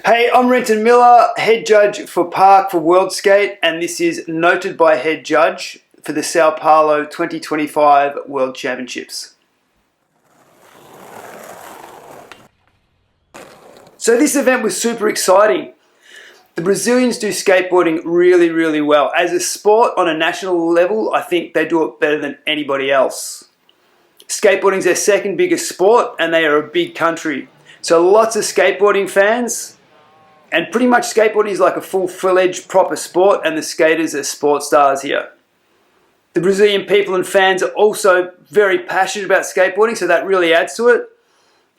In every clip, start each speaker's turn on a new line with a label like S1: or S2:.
S1: Hey, I'm Renton Miller, head judge for Park for World Skate, and this is Noted by Head Judge for the Sao Paulo 2025 World Championships. So this event was super exciting. The Brazilians do skateboarding really well. As a sport on a national level, I think they do it better than anybody else. Skateboarding is their second biggest sport and they are a big country. So lots of skateboarding fans, and pretty much skateboarding is like a full-fledged proper sport, and the skaters are sport stars here. The Brazilian people and fans are also very passionate about skateboarding, so that really adds to it.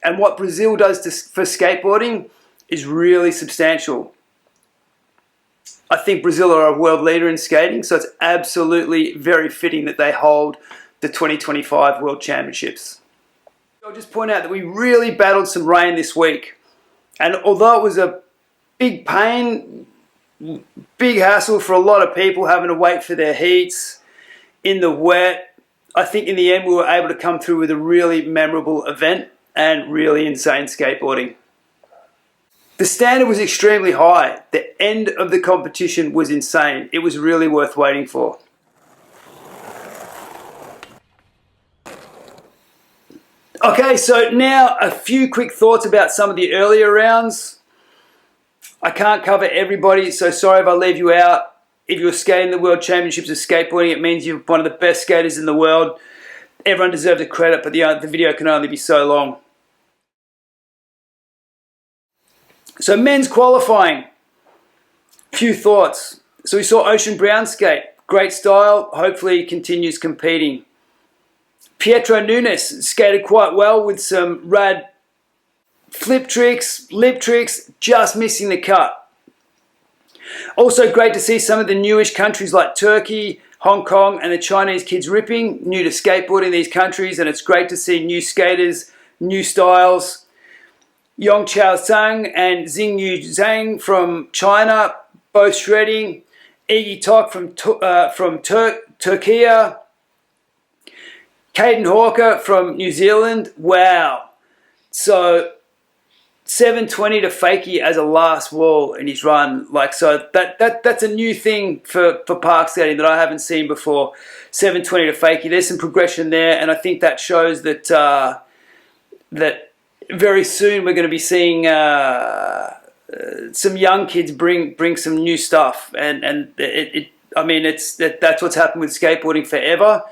S1: And what Brazil does for skateboarding is really substantial. I think Brazil are a world leader in skating, so it's absolutely very fitting that they hold the 2025 World Championships. I'll just point out that we really battled some rain this week. And although it was a big pain, big hassle for a lot of people having to wait for their heats in the wet, I think in the end we were able to come through with a really memorable event and really insane skateboarding. The standard was extremely high. The end of the competition was insane. It was really worth waiting for. Okay, so now a few quick thoughts about some of the earlier rounds. I can't cover everybody, so sorry if I leave you out. If you're skating the World Championships of skateboarding, it means you're one of the best skaters in the world. Everyone deserves the credit, but the video can only be so long. So men's qualifying, few thoughts. So we saw Ocean Brown skate, great style, hopefully he continues competing. Pietro Nunes skated quite well with some rad flip tricks, lip tricks, just missing the cut. Also great to see some of the newish countries like Turkey, Hong Kong and the Chinese kids ripping, new to skateboarding in these countries, and it's great to see new skaters, new styles. Yong Chao Sang and Xingyu Zhang from China, both shredding. Iggy Tok from Turkey. Caden Hawker from New Zealand. Wow. So 720 to fakie as a last wall in his run. So that's a new thing for park skating that I haven't seen before. 720 to fakie. There's some progression there, and I think that shows that that very soon we're going to be seeing some young kids bring some new stuff, and that's what's happened with skateboarding forever.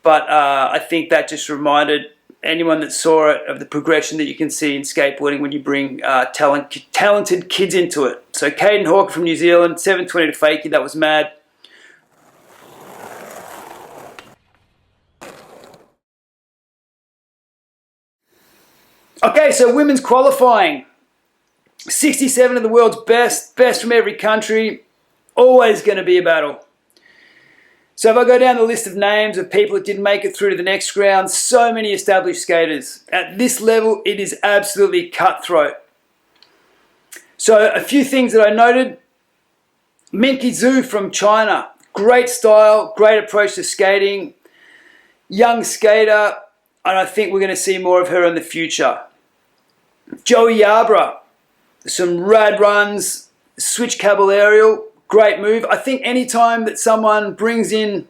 S1: But I think that just reminded anyone that saw it of the progression that you can see in skateboarding when you bring talented kids into it. So Caden Hawker from New Zealand, 720 to fakie, that was mad. Okay, so women's qualifying. 67 of the world's best from every country. Always going to be a battle. So if I go down the list of names of people that didn't make it through to the next round, so many established skaters. At this level, it is absolutely cutthroat. So a few things that I noted. Minky Zhu from China. Great style, great approach to skating. Young skater, and I think we're going to see more of her in the future. Joey Yarbrough, some rad runs, switch cable aerial, great move. I think anytime that someone brings in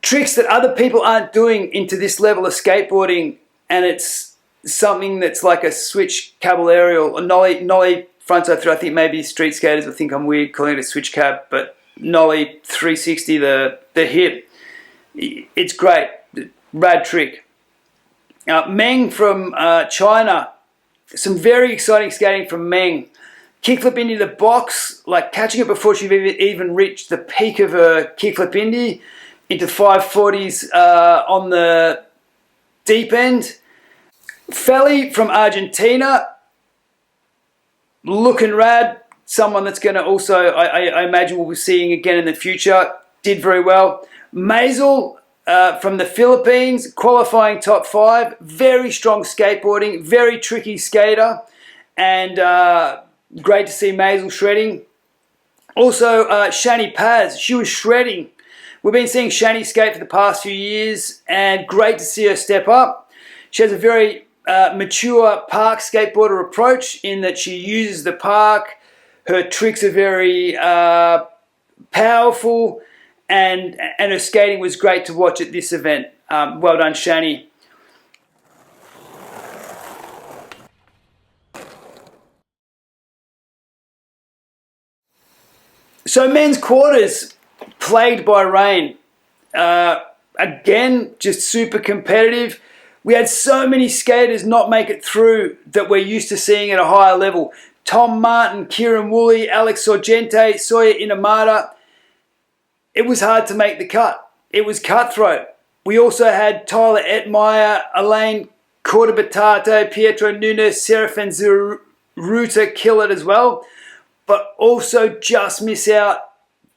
S1: tricks that other people aren't doing into this level of skateboarding, and it's something that's like a switch cable aerial, a nollie frontside through, I think maybe street skaters will think I'm weird calling it a switch cab, but nollie 360, the hip, it's great, rad trick. Meng from China, some very exciting skating from Meng. Kickflip into the box, like catching it before she even reached the peak of her kickflip indie, into 540s on the deep end. Feli from Argentina, looking rad. Someone that's going to also, I imagine we'll be seeing again in the future. Did very well. Maisel from the Philippines, qualifying top 5. Very strong skateboarding, very tricky skater, and great to see Maisel shredding. Also, Shani Paz, she was shredding. We've been seeing Shani skate for the past few years, and great to see her step up. She has a very mature park skateboarder approach in that she uses the park. Her tricks are very powerful, and her skating was great to watch at this event. Well done, Shani. So men's quarters, plagued by rain. Again, just super competitive. We had so many skaters not make it through that we're used to seeing at a higher level. Tom Martin, Kieran Woolley, Alex Sorgente, Sawyer Inamata. It was hard to make the cut. It was cutthroat. We also had Tyler Etmeyer, Elaine Cortabatato, Pietro Nunes, Serafin Zeruta kill it as well, but also just miss out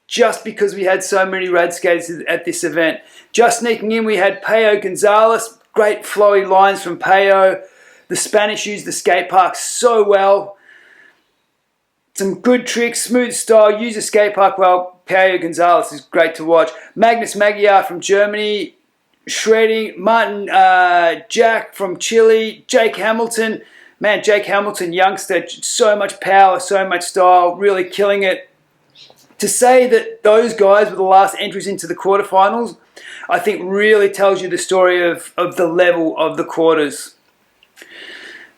S1: just because we had so many rad skaters at this event. Just sneaking in, we had Payo Gonzalez, great flowy lines from Payo. The Spanish used the skate park so well. Some good tricks, smooth style, use the skate park well. Payo Gonzalez is great to watch. Magnus Magyar from Germany, shredding. Martin Jack from Chile. Jake Hamilton. Man, Jake Hamilton, youngster, so much power, so much style, really killing it. To say that those guys were the last entries into the quarterfinals, I think really tells you the story of the level of the quarters.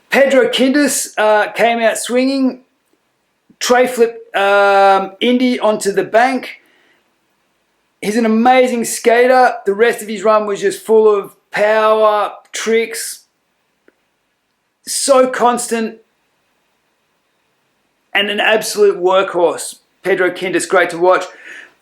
S1: Pedro Quintas came out swinging. Tray flip Indy onto the bank. He's an amazing skater. The rest of his run was just full of power, tricks, so constant, and an absolute workhorse. Pedro Quintas, great to watch.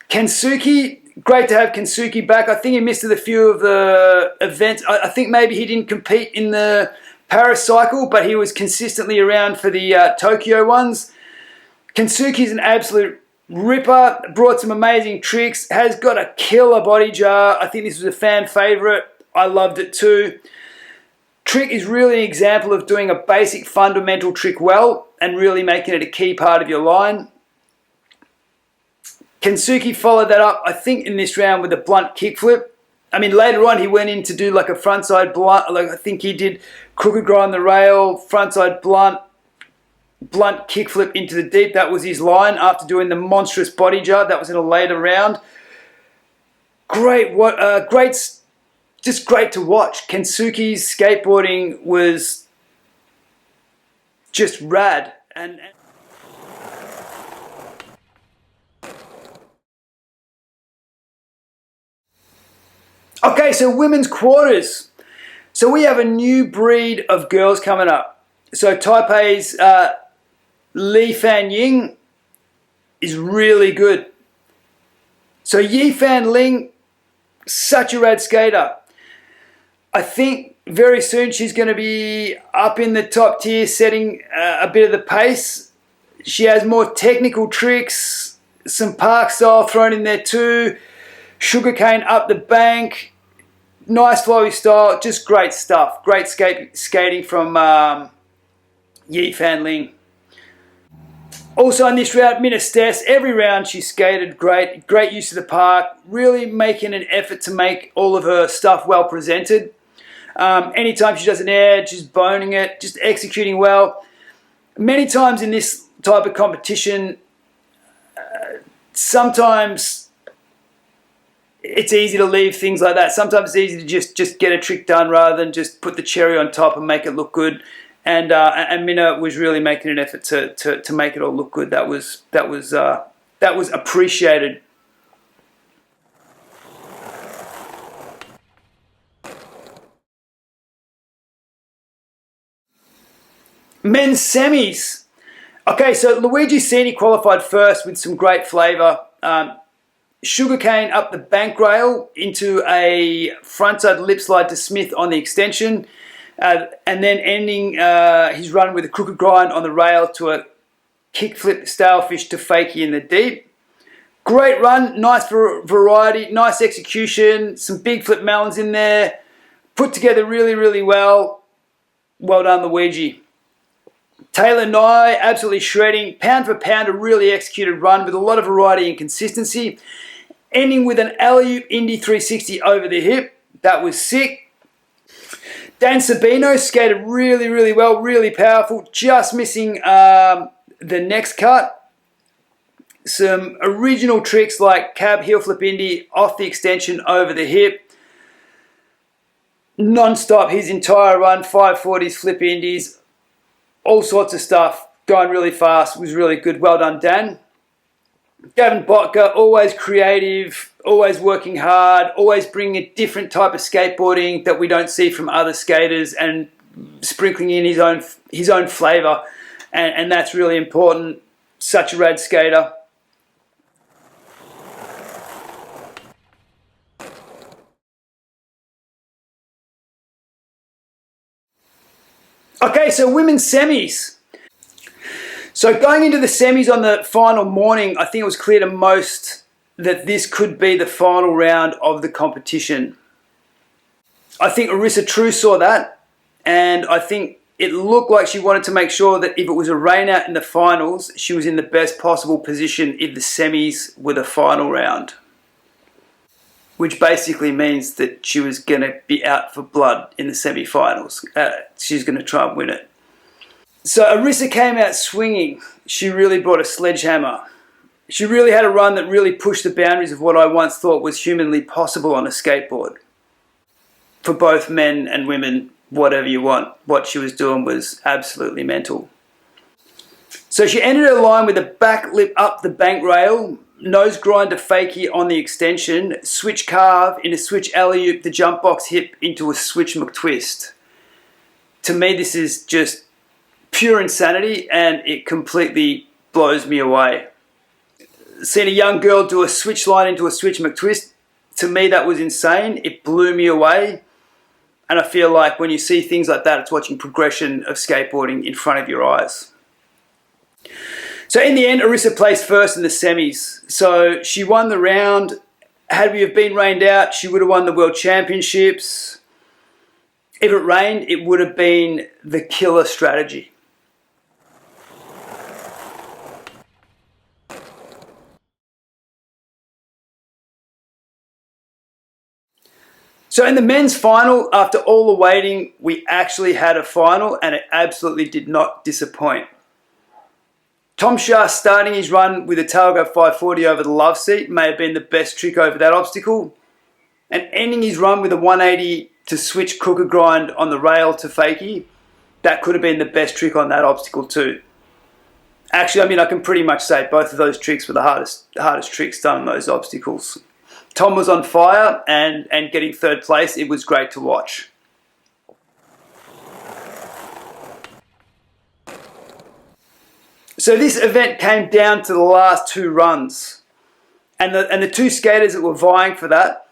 S1: Kensuke, great to have Kensuke back. I think he missed a few of the events. I think maybe he didn't compete in the Paris cycle, but he was consistently around for the Tokyo ones. Kensuke's an absolute ripper, brought some amazing tricks, has got a killer body jar. I think this was a fan favourite. I loved it too. Trick is really an example of doing a basic fundamental trick well and really making it a key part of your line. Kensuke followed that up, I think, in this round with a blunt kickflip. I mean, later on he went in to do like a frontside blunt, like I think he did crooked grind the rail, frontside blunt kickflip into the deep. That was his line after doing the monstrous body jar. That was in a later round. Great, just great to watch. Kensuke's skateboarding was just rad. And okay, so women's quarters. So we have a new breed of girls coming up. So Taipei's Li Fan Ying is really good. So Yi Fan Ling, such a rad skater. I think very soon she's going to be up in the top tier, setting a bit of the pace. She has more technical tricks, some park style thrown in there too, sugarcane up the bank, nice flowy style, just great stuff. Great skating from Yi Fan Ling. Also in this round, Mina Stess, every round she skated great. Great use of the park, really making an effort to make all of her stuff well presented. Anytime she does an air, just boning it, just executing well. Many times in this type of competition, sometimes it's easy to leave things like that. Sometimes it's easy to just get a trick done rather than just put the cherry on top and make it look good. And Minna was really making an effort to make it all look good. That was appreciated. Men's semis. Okay, so Luigi Cini qualified first with some great flavour. Sugarcane up the bank rail into a frontside lip slide to Smith on the extension. And then ending his run with a crooked grind on the rail to a kickflip stalefish to fakie in the deep. Great run, nice variety, nice execution, some big flip melons in there. Put together really, really well. Well done, Luigi. Taylor Nye, absolutely shredding. Pound for pound, a really executed run with a lot of variety and consistency. Ending with an alley-oop Indy 360 over the hip. That was sick. Dan Sabino skated really, really well, really powerful, just missing the next cut. Some original tricks like cab heel flip indie off the extension over the hip. Non-stop his entire run, 540s, flip indies, all sorts of stuff. Going really fast, was really good. Well done, Dan. Gavin Botka, always creative, always working hard, always bringing a different type of skateboarding that we don't see from other skaters and sprinkling in his own flavour. And that's really important. Such a rad skater. Okay, so women's semis. So going into the semis on the final morning, I think it was clear to most that this could be the final round of the competition. I think Arissa True saw that, and I think it looked like she wanted to make sure that if it was a rain out in the finals, she was in the best possible position if the semis were the final round. Which basically means that she was going to be out for blood in the semi-finals. She's going to try and win it. So Arissa came out swinging. She really brought a sledgehammer. She really had a run that really pushed the boundaries of what I once thought was humanly possible on a skateboard. For both men and women, whatever you want, what she was doing was absolutely mental. So she ended her line with a back lip up the bank rail, nose grinder fakie on the extension, switch carve in a switch alley-oop the jump box hip into a switch McTwist. To me, this is just pure insanity, and it completely blows me away. Seeing a young girl do a switch line into a switch McTwist, to me that was insane. It blew me away, and I feel like when you see things like that, it's watching progression of skateboarding in front of your eyes. So in the end, Arissa placed first in the semis. So she won the round. Had we have been rained out, she would have won the World Championships. If it rained, it would have been the killer strategy. So in the men's final, after all the waiting, we actually had a final, and it absolutely did not disappoint. Tom Shah starting his run with a tailgate 540 over the love seat may have been the best trick over that obstacle, and ending his run with a 180 to switch crooked grind on the rail to fakie, that could have been the best trick on that obstacle too. Actually, I mean, I can pretty much say both of those tricks were the hardest tricks done on those obstacles. Tom was on fire, and getting third place, it was great to watch. So this event came down to the last two runs. And the two skaters that were vying for that,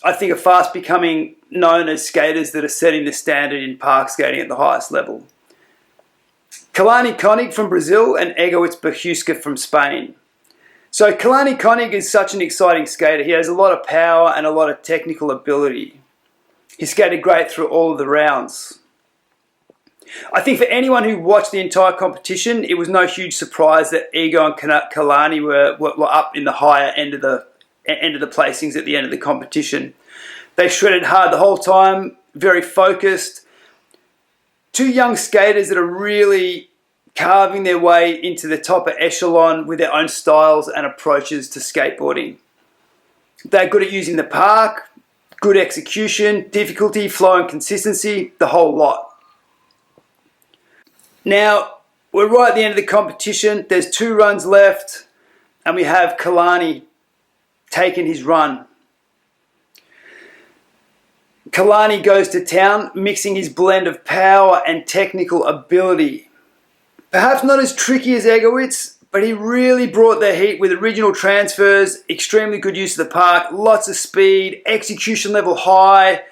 S1: I think are fast becoming known as skaters that are setting the standard in park skating at the highest level. Kalani Konig from Brazil and Egowitz Bahuska from Spain. So Kalani Konig is such an exciting skater. He has a lot of power and a lot of technical ability. He skated great through all of the rounds. I think for anyone who watched the entire competition, it was no huge surprise that Ego and Kalani were up in the higher end of the placings at the end of the competition. They shredded hard the whole time, very focused. Two young skaters that are really carving their way into the top echelon with their own styles and approaches to skateboarding. They're good at using the park, good execution, difficulty, flow and consistency, the whole lot. Now, we're right at the end of the competition. There's two runs left, and we have Kalani taking his run. Kalani goes to town, mixing his blend of power and technical ability. Perhaps not as tricky as Egowitz, but he really brought the heat with original transfers, extremely good use of the park, lots of speed, execution level high,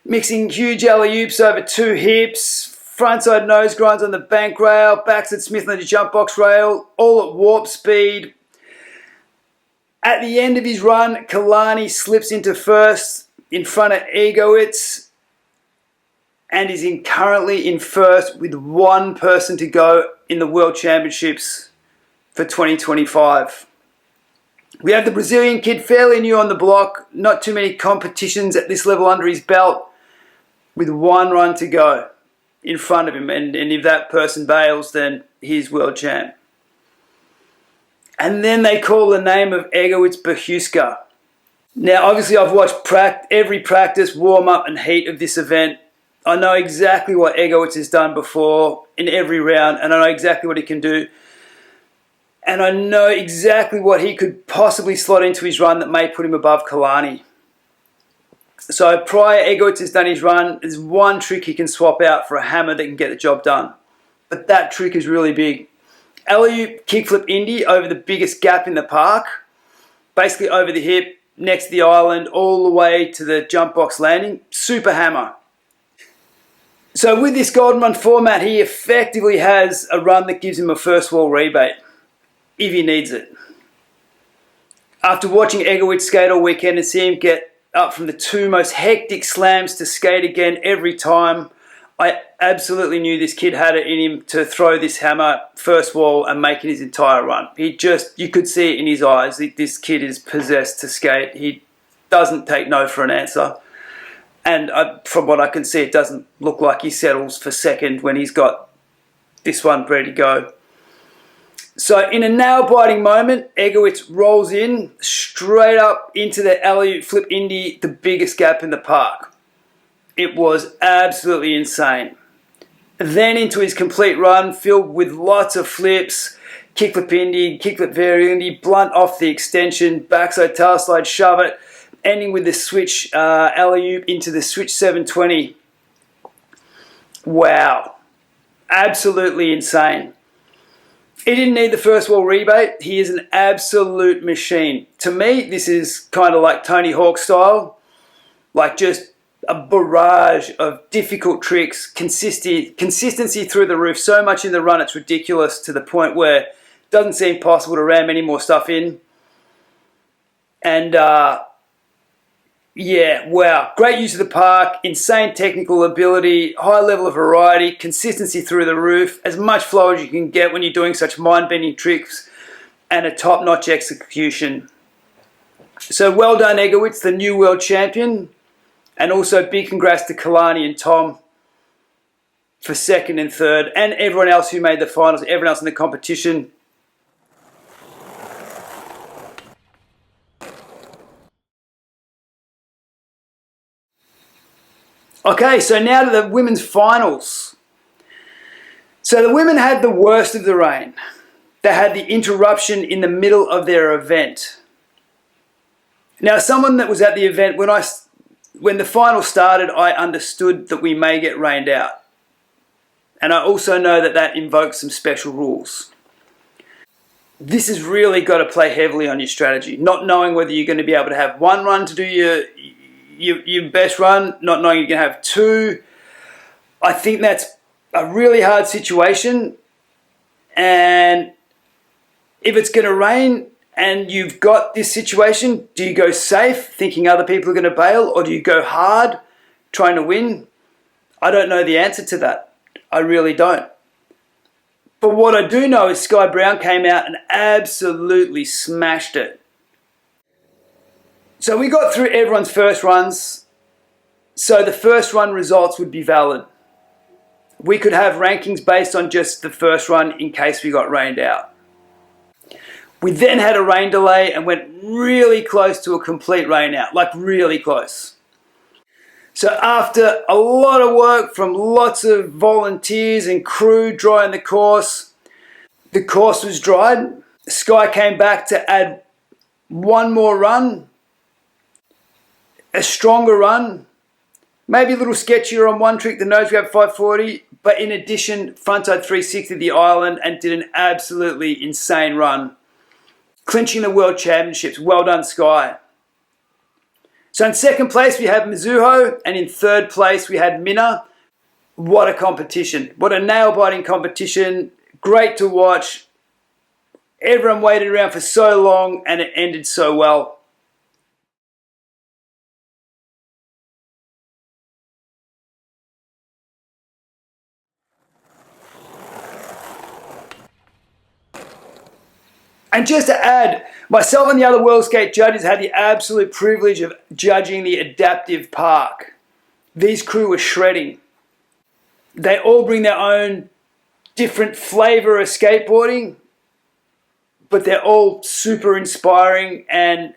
S1: mixing huge alley-oops over two hips, frontside nose grinds on the bank rail, backside Smith on the jump box rail, all at warp speed. At the end of his run, Kalani slips into first in front of Egowitz and is currently in first with one person to go in the World Championships for 2025. We have the Brazilian kid, fairly new on the block, not too many competitions at this level under his belt, with 1 run to go in front of him. And if that person bails, then he's world champ. And then they call the name of Egowicz Bahuska. Now, obviously, I've watched every practice, warm-up and heat of this event. I know exactly what Egowicz has done before in every round, and I know exactly what he can do. And I know exactly what he could possibly slot into his run that may put him above Kalani. So prior Egowicz has done his run, there's one trick he can swap out for a hammer that can get the job done. But that trick is really big. Alley-oop kickflip Indy over the biggest gap in the park, basically over the hip, next to the island, all the way to the jump box landing. Super hammer. So with this golden run format, he effectively has a run that gives him a first wall rebate, if he needs it. After watching Egowicz skate all weekend and see him get up from the 2 most hectic slams to skate again every time, I absolutely knew this kid had it in him to throw this hammer first wall and make it his entire run. You could see it in his eyes. This kid is possessed to skate. He doesn't take no for an answer. And from what I can see, it doesn't look like he settles for second when he's got this one ready to go. So in a nail-biting moment, Egowicz rolls in straight up into the alley-oop flip Indy, the biggest gap in the park. It was absolutely insane. Then into his complete run, filled with lots of flips, kickflip Indy, kickflip varial Indy, blunt off the extension, backside tail slide, shove it, ending with the switch alley-oop into the switch 720. Wow. Absolutely insane. He didn't need the first wall rebate. He is an absolute machine. To me, this is kind of like Tony Hawk style. Like just a barrage of difficult tricks, consistency through the roof, so much in the run it's ridiculous to the point where it doesn't seem possible to ram any more stuff in. And yeah, wow, great use of the park, insane technical ability, high level of variety, consistency through the roof, as much flow as you can get when you're doing such mind-bending tricks, and a top-notch execution. So well done, Egowicz, the new world champion. And also big congrats to Kalani and Tom for second and third, and everyone else who made the finals, everyone else in the competition. Okay, so now to the women's finals. So the women had the worst of the rain. They had the interruption in the middle of their event. Now, someone that was at the event, when the final started, I understood that we may get rained out. And I also know that that invokes some special rules. This has really got to play heavily on your strategy. Not knowing whether you're going to be able to have 1 run to do your best run, not knowing you're going to have 2. I think that's a really hard situation. And if it's going to rain and you've got this situation, do you go safe, thinking other people are going to bail, or do you go hard, trying to win? I don't know the answer to that. I really don't. But what I do know is Sky Brown came out and absolutely smashed it. So we got through everyone's first runs, so the first run results would be valid. We could have rankings based on just the first run in case we got rained out. We then had a rain delay and went really close to a complete rain out, like really close. So after a lot of work from lots of volunteers and crew drying the course was dried. Sky came back to add 1 more run, a stronger run, maybe a little sketchier on one trick, the nose grab 540, but in addition, frontside 360 the island and did an absolutely insane run, clinching the World Championships. Well done, Sky. So in second place, we had Mizuho, and in third place, we had Minna. What a competition. What a nail-biting competition. Great to watch. Everyone waited around for so long, and it ended so well. And just to add, myself and the other World Skate judges had the absolute privilege of judging the adaptive park. These crew were shredding. They all bring their own different flavor of skateboarding, but they're all super inspiring, and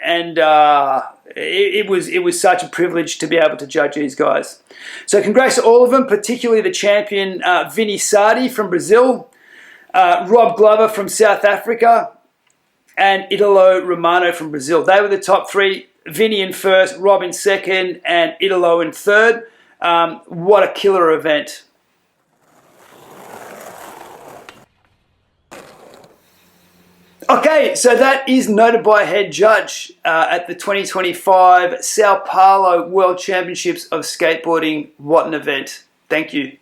S1: it was such a privilege to be able to judge these guys. So congrats to all of them, particularly the champion Vinny Sardi from Brazil, Rob Glover from South Africa, and Italo Romano from Brazil. They were the top three. Vinny in first, Rob in second, and Italo in third. What a killer event. Okay, so that is noted by head judge at the 2025 Sao Paulo World Championships of Skateboarding. What an event. Thank you.